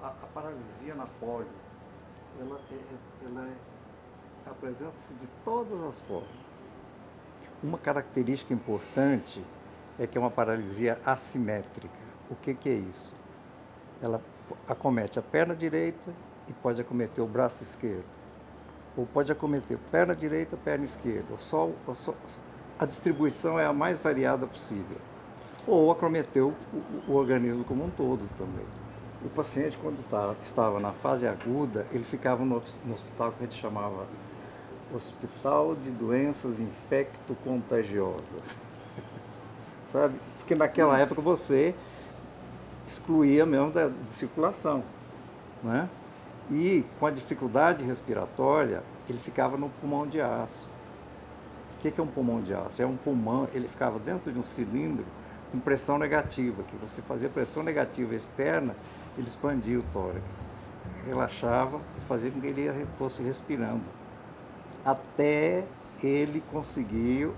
a paralisia na polio, ela apresenta-se de todas as formas. Uma característica importante é que é uma paralisia assimétrica. O que é isso? Ela acomete a perna direita e pode acometer o braço esquerdo. Ou pode acometer perna direita, perna esquerda. A distribuição é a mais variada possível. Ou acometeu o organismo como um todo também. O paciente, quando estava na fase aguda, ele ficava no hospital que a gente chamava Hospital de Doenças Infecto-Contagiosas. Sabe? Porque naquela época você excluía mesmo de circulação, né? E com a dificuldade respiratória, ele ficava no pulmão de aço. O que é um pulmão de aço? É um pulmão, ele ficava dentro de um cilindro com pressão negativa, que você fazia pressão negativa externa, ele expandia o tórax, relaxava e fazia com que ele fosse respirando, até ele conseguir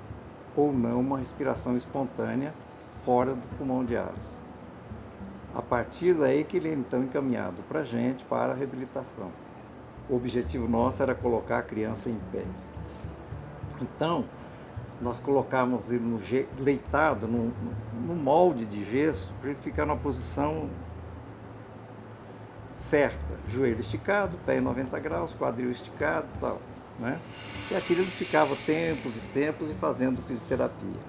ou não uma respiração espontânea fora do pulmão de aço. A partir daí que ele é então encaminhado para a gente para a reabilitação. O objetivo nosso era colocar a criança em pé. Então, nós colocávamos ele deitado no molde de gesso para ele ficar numa posição certa, joelho esticado, pé em 90 graus, quadril esticado e tal, né? E aquilo ele ficava tempos e tempos e fazendo fisioterapia.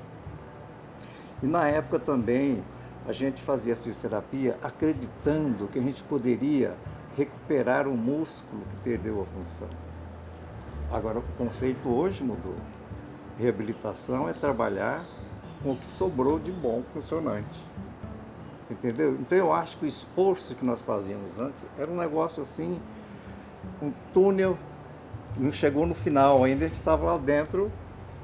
E na época também a gente fazia fisioterapia acreditando que a gente poderia recuperar o músculo que perdeu a função. Agora o conceito hoje mudou. Reabilitação é trabalhar com o que sobrou de bom funcionante. Entendeu? Então eu acho que o esforço que nós fazíamos antes era um negócio assim, um túnel que não chegou no final, ainda a gente estava lá dentro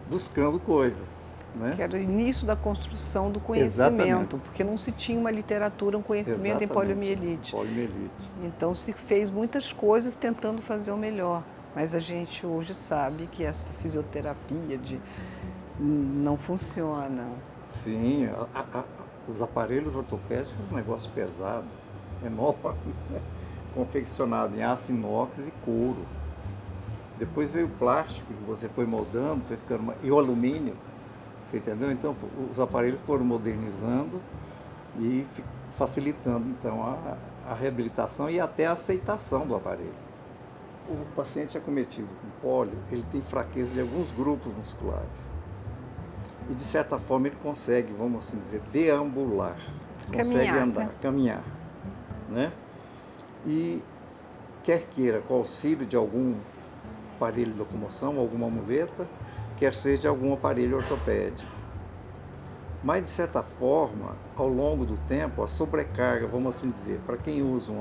buscando coisas. Né? Que era o início da construção do conhecimento, exatamente, porque não se tinha uma literatura, um conhecimento exatamente, em poliomielite. Poliomielite. Então se fez muitas coisas tentando fazer o melhor, mas a gente hoje sabe que essa fisioterapia não funciona. Sim, os aparelhos ortopédicos é um negócio pesado, enorme, confeccionado em aço inox e couro. Depois veio o plástico que você foi moldando, foi ficando e o alumínio. Você entendeu? Então, os aparelhos foram modernizando e facilitando, então, a reabilitação e até a aceitação do aparelho. O paciente acometido com pólio, ele tem fraqueza de alguns grupos musculares. E, de certa forma, ele consegue, vamos assim dizer, deambular. Consegue andar, caminhar. Né? E, quer queira, com o auxílio de algum aparelho de locomoção, alguma muleta, quer seja algum aparelho ortopédico. Mas, de certa forma, ao longo do tempo, a sobrecarga, vamos assim dizer, para quem usa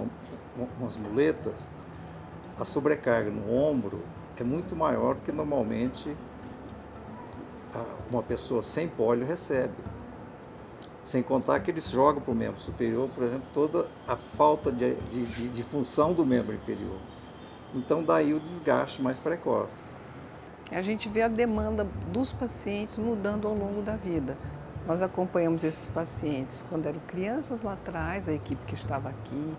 umas muletas, a sobrecarga no ombro é muito maior do que normalmente uma pessoa sem pólio recebe. Sem contar que eles jogam para o membro superior, por exemplo, toda a falta de função do membro inferior. Então, daí o desgaste mais precoce. A gente vê a demanda dos pacientes mudando ao longo da vida. Nós acompanhamos esses pacientes quando eram crianças lá atrás, a equipe que estava aqui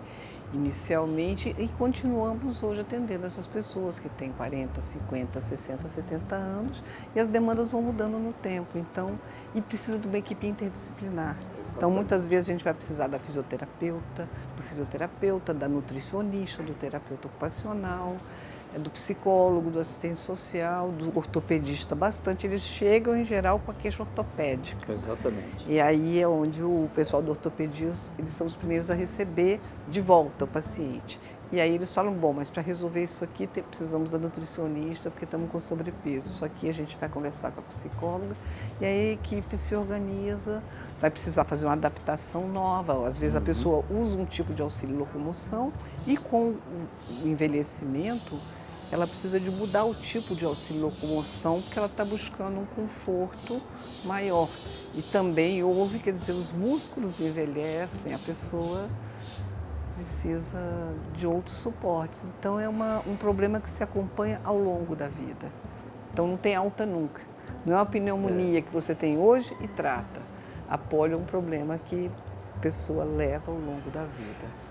inicialmente, e continuamos hoje atendendo essas pessoas que têm 40, 50, 60, 70 anos, e as demandas vão mudando no tempo, então, e precisa de uma equipe interdisciplinar. Então, muitas vezes a gente vai precisar da fisioterapeuta, do fisioterapeuta, da nutricionista, do terapeuta ocupacional, do psicólogo, do assistente social, do ortopedista bastante. Eles chegam, em geral, com a queixa ortopédica. Exatamente. E aí é onde o pessoal do ortopedia, eles são os primeiros a receber de volta o paciente. E aí eles falam, bom, mas para resolver isso aqui precisamos da nutricionista, porque estamos com sobrepeso. Isso aqui a gente vai conversar com a psicóloga e aí a equipe se organiza, vai precisar fazer uma adaptação nova. Às vezes a pessoa usa um tipo de auxílio locomoção e com o envelhecimento, ela precisa de mudar o tipo de auxílio locomoção, porque ela está buscando um conforto maior. E também houve, quer dizer, os músculos envelhecem, a pessoa precisa de outros suportes. Então é um problema que se acompanha ao longo da vida. Então não tem alta nunca. Não é uma pneumonia que você tem hoje e trata. A polio é um problema que a pessoa leva ao longo da vida.